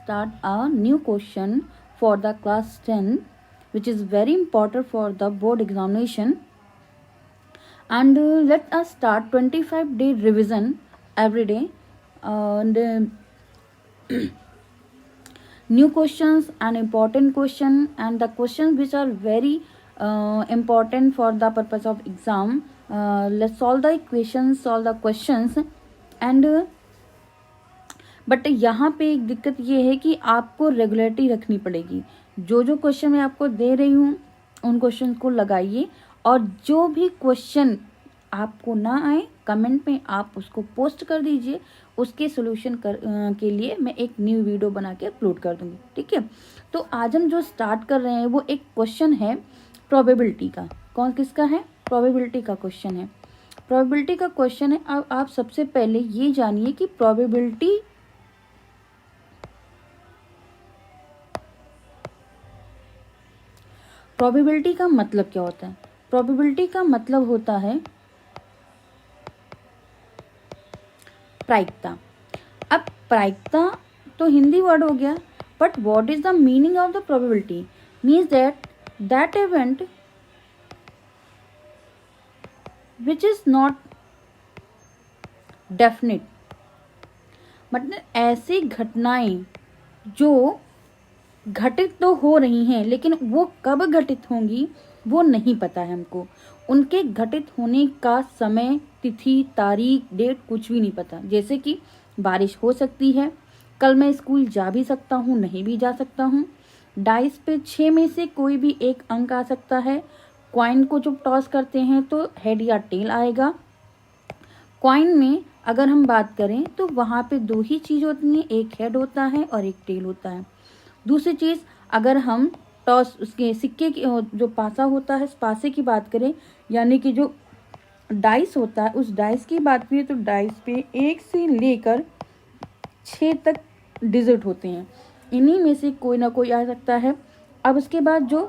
start a new question for the class 10, which is very important for the board examination. And let us start 25-day revision every day. And new questions and important question, and the questions which are very important for the purpose of exam. Let's solve the equations, solve the questions. And but यहाँ पे एक दिक्कत ये है कि आपको regularity रखनी पड़ेगी। जो जो क्वेश्चन मैं आपको दे रही हूँ उन क्वेश्चन को लगाइए, और जो भी क्वेश्चन आपको ना आए कमेंट में आप उसको पोस्ट कर दीजिए। उसके सोल्यूशन के लिए मैं एक न्यू वीडियो बना के अपलोड कर दूँगी, ठीक है। तो आज हम जो स्टार्ट कर रहे हैं वो एक क्वेश्चन है प्रोबेबिलिटी का। कौन किसका है? प्रोबेबिलिटी का क्वेश्चन है। प्रोबेबिलिटी का क्वेश्चन है। अब आप सबसे पहले ये जानिए कि प्रोबेबिलिटी का मतलब क्या होता है। प्रोबेबिलिटी का मतलब होता है प्रायिकता। अब प्रायिकता तो हिंदी वर्ड हो गया, but what is the meaning of the probability? Means that event which is not definite, मतलब ऐसी घटनाएं जो घटित तो हो रही हैं लेकिन वो कब घटित होंगी वो नहीं पता है हमको। उनके घटित होने का समय, तिथि, तारीख, डेट कुछ भी नहीं पता। जैसे कि बारिश हो सकती है, कल मैं स्कूल जा भी सकता हूँ, नहीं भी जा सकता हूँ। डाइस पे 6 में से कोई भी एक अंक आ सकता है। कॉइन को जब टॉस करते हैं तो हेड या टेल आएगा। कॉइन में अगर हम बात करें तो वहाँ पे 2 ही चीज़ होती हैं, एक हेड होता है और एक टेल होता है। दूसरी चीज़, अगर हम टॉस उसके सिक्के की जो पासा होता है, पासे की बात करें, यानी कि जो डाइस होता है उस डाइस की बात करें तो डाइस पे 1 से लेकर 6 तक डिजिट होते हैं। इन्हीं में से कोई ना कोई आ सकता है। अब उसके बाद जो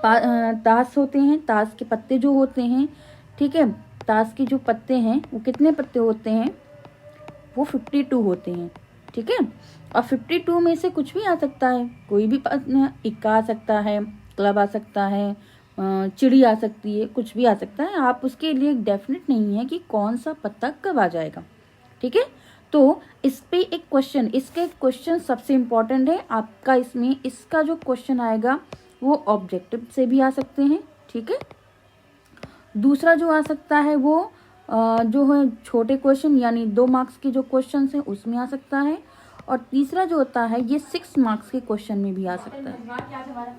ताश होते हैं, ताश के पत्ते जो होते हैं, ठीक है, ताश के जो पत्ते हैं वो कितने पत्ते होते हैं? वो 52 होते हैं, ठीक है। और 52 में से कुछ भी आ सकता है, कोई भी इक्का आ सकता है, क्लब आ सकता है, चिड़ी आ सकती है, कुछ भी आ सकता है। आप उसके लिए डेफिनेट नहीं है कि कौन सा पत्ता कब आ जाएगा, ठीक है। तो इस पे एक क्वेश्चन, इसके क्वेश्चन सबसे इम्पोर्टेंट है आपका। इसमें इसका जो क्वेश्चन आएगा वो ऑब्जेक्टिव से भी आ सकते हैं, ठीक है। दूसरा जो आ सकता है वो जो है छोटे क्वेश्चन, यानी 2 मार्क्स के जो क्वेश्चन हैं उसमें आ सकता है। और तीसरा जो होता है ये 6 मार्क्स के क्वेश्चन में भी आ सकता है,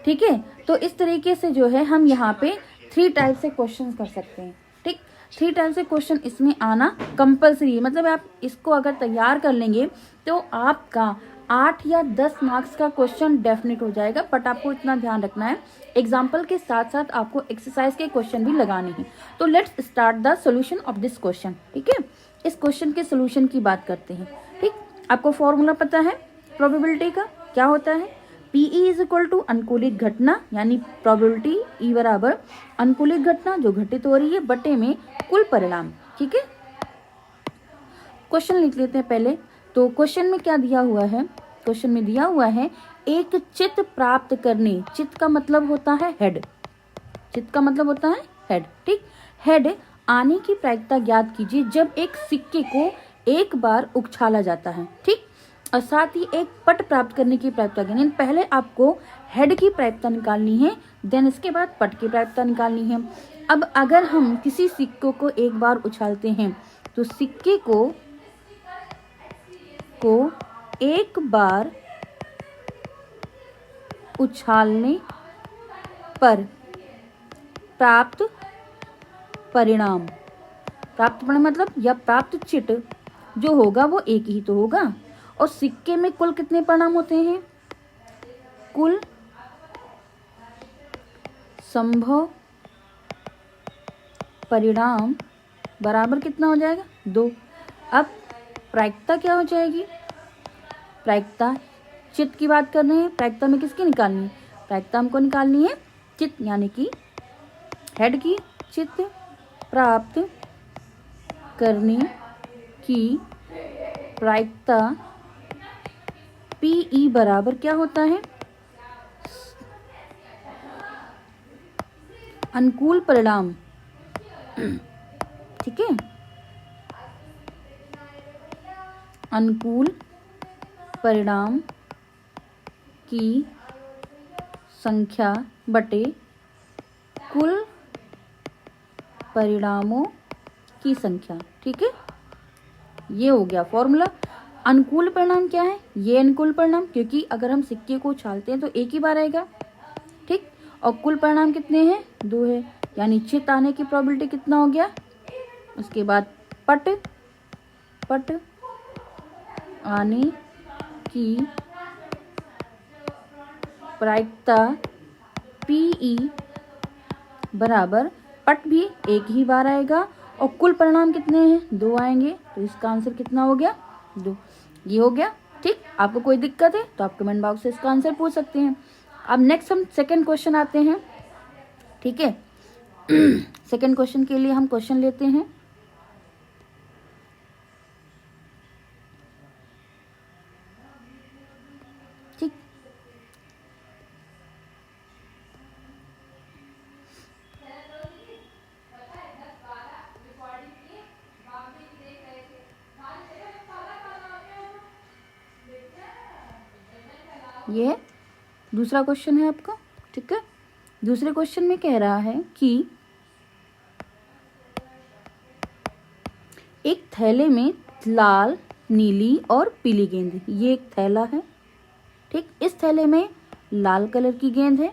ठीक है। तो इस तरीके से जो है हम यहाँ पे 3 टाइप से क्वेश्चन कर सकते हैं, ठीक। 3 टाइप से क्वेश्चन इसमें आना कंपलसरी है। मतलब आप इसको अगर तैयार कर लेंगे तो आपका 8 या 10 मार्क्स का क्वेश्चन डेफिनेट हो जाएगा। बट आपको इतना ध्यान रखना है, एग्जाम्पल के साथ साथ आपको एक्सरसाइज के क्वेश्चन भी लगाने हैं। तो let's start the solution of this question, ठीक है। इस क्वेश्चन के सोल्यूशन की बात करते हैं, ठीक। आपको फॉर्मूला पता है प्रोबेबिलिटी का, क्या होता है? PE इज इक्वल टू अनुकूलित घटना, यानी प्रोबेबिलिटी E बराबर अनुकूलित घटना जो घटित हो रही है बटे में कुल परिणाम, ठीक है। क्वेश्चन लिख लेते हैं पहले। तो क्वेश्चन में क्या दिया हुआ है? क्वेश्चन में दिया हुआ है एक चित्त प्राप्त करने। चित्त का मतलब होता है हेड, चित्त का मतलब होता है हेड, ठीक। हेड आने की प्रायिकता ज्ञात कीजिए जब एक सिक्के को एक बार उछाला जाता है, ठीक। और साथ ही एक पट प्राप्त करने की प्रायिकता, यानी पहले आपको हेड की प्रायिकता निकालनी है, देन इसके बाद पट की प्रायिकता निकालनी है। अब अगर हम किसी सिक्के को एक बार उछालते हैं तो सिक्के को एक बार उछालने पर प्राप्त परिणाम, प्राप्त परिणाम मतलब या प्राप्त चिट जो होगा वो एक ही तो होगा। और सिक्के में कुल कितने परिणाम होते हैं? कुल संभव परिणाम बराबर कितना हो जाएगा? 2। अब प्रायिकता क्या हो जाएगी? प्रायिकता चित्त की बात कर रहे हैं, प्रायिकता में किसकी निकालनी है? प्रायिकता हमको निकालनी है चित्त, यानी कि हेड की। चित्त प्राप्त करने की प्रायिकता PE बराबर क्या होता है, अनुकूल परिणाम, ठीक है, अनुकूल परिणाम की संख्या बटे कुल परिणामों की संख्या। ठीक है, ये हो गया फॉर्मूला। अनुकूल परिणाम क्या है, ये अनुकूल परिणाम, क्योंकि अगर हम सिक्के को उछालते हैं तो एक ही बार आएगा। ठीक, और कुल परिणाम कितने हैं, 2 है, यानी चित आने की प्रोबेबिलिटी कितना हो गया। उसके बाद पट आने की प्रायिकता PE बराबर, पट भी एक ही बार आएगा और कुल परिणाम कितने हैं, 2 आएंगे, तो इसका आंसर कितना हो गया, 2। ये हो गया। ठीक, आपको कोई दिक्कत है तो आप कमेंट बॉक्स से इसका आंसर पूछ सकते हैं। अब नेक्स्ट हम सेकंड क्वेश्चन आते हैं। ठीक है, सेकंड क्वेश्चन के लिए हम क्वेश्चन लेते हैं। ठीक, ये दूसरा क्वेश्चन है आपका। ठीक है, दूसरे क्वेश्चन में कह रहा है कि एक थैले में लाल, नीली और पीली गेंद है। ये एक थैला है। ठीक, इस थैले में लाल कलर की गेंद है,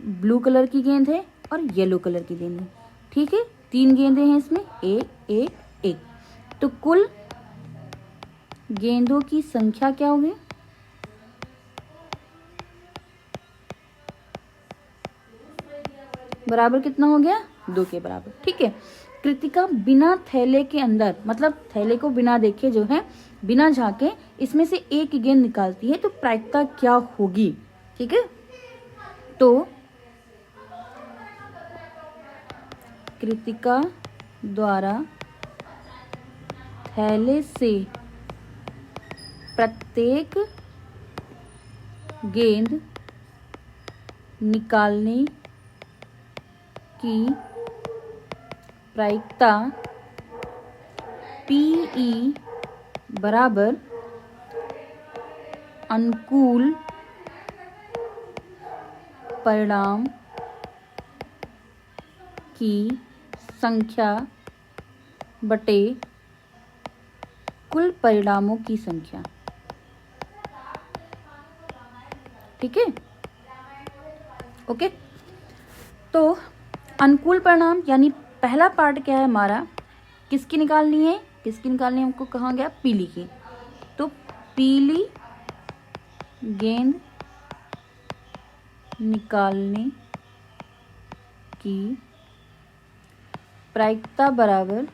ब्लू कलर की गेंद है और येलो कलर की गेंद है। ठीक है, 3 गेंदें हैं इसमें, एक। तो कुल गेंदों की संख्या क्या होगी, बराबर कितना हो गया, 2 के बराबर। ठीक है, कृतिका बिना थैले के अंदर, मतलब थैले को बिना देखे जो है, बिना झांके इसमें से एक गेंद निकालती है, तो प्रायिकता क्या होगी। ठीक है, तो कृतिका द्वारा थैले से प्रत्येक गेंद निकालने की प्रायिकता PE बराबर अनुकूल परिणाम की संख्या बटे कुल परिणामों की संख्या। ठीक है, ओके। तो अनुकूल परिणाम यानी पहला पार्ट क्या है हमारा, किसकी निकालनी है, हमको कहा गया, पीली की। तो पीली गेंद निकालने की प्रायिकता बराबर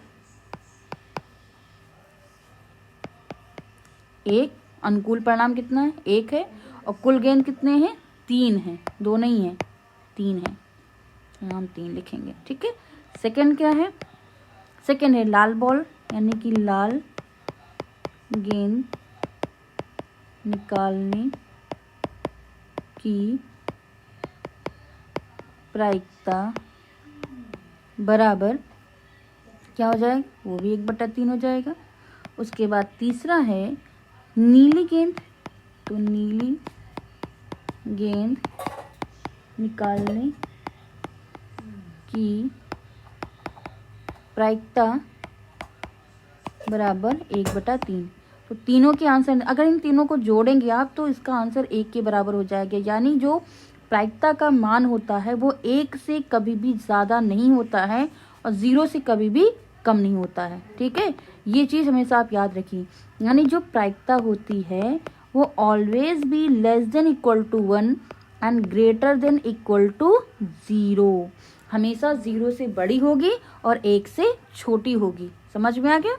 1, अनुकूल परिणाम कितना है, 1 है, और कुल गेंद कितने हैं, 3 हैं, 2 नहीं है, 3 है, हम 3 लिखेंगे। ठीक है, सेकंड क्या है, सेकंड है लाल बॉल, यानी कि लाल गेंद निकालने की प्रायिकता बराबर क्या हो जाएगा, वो भी 1/3 हो जाएगा। उसके बाद तीसरा है नीली गेंद, तो नीली गेंद निकालने की प्रायिकता बराबर 1/3। तो तीनों के आंसर, अगर इन तीनों को जोड़ेंगे आप तो इसका आंसर 1 के बराबर हो जाएगा। यानी जो प्रायिकता का मान होता है वो 1 से कभी भी ज़्यादा नहीं होता है और 0 से कभी भी कम नहीं होता है। ठीक है, ये चीज़ हमेशा आप याद रखिए। यानी जो प्रायिकता होती है वो always be less than equal to 1 and greater than equal to 0। हमेशा 0 से बड़ी होगी और 1 से छोटी होगी। समझ में आ गया?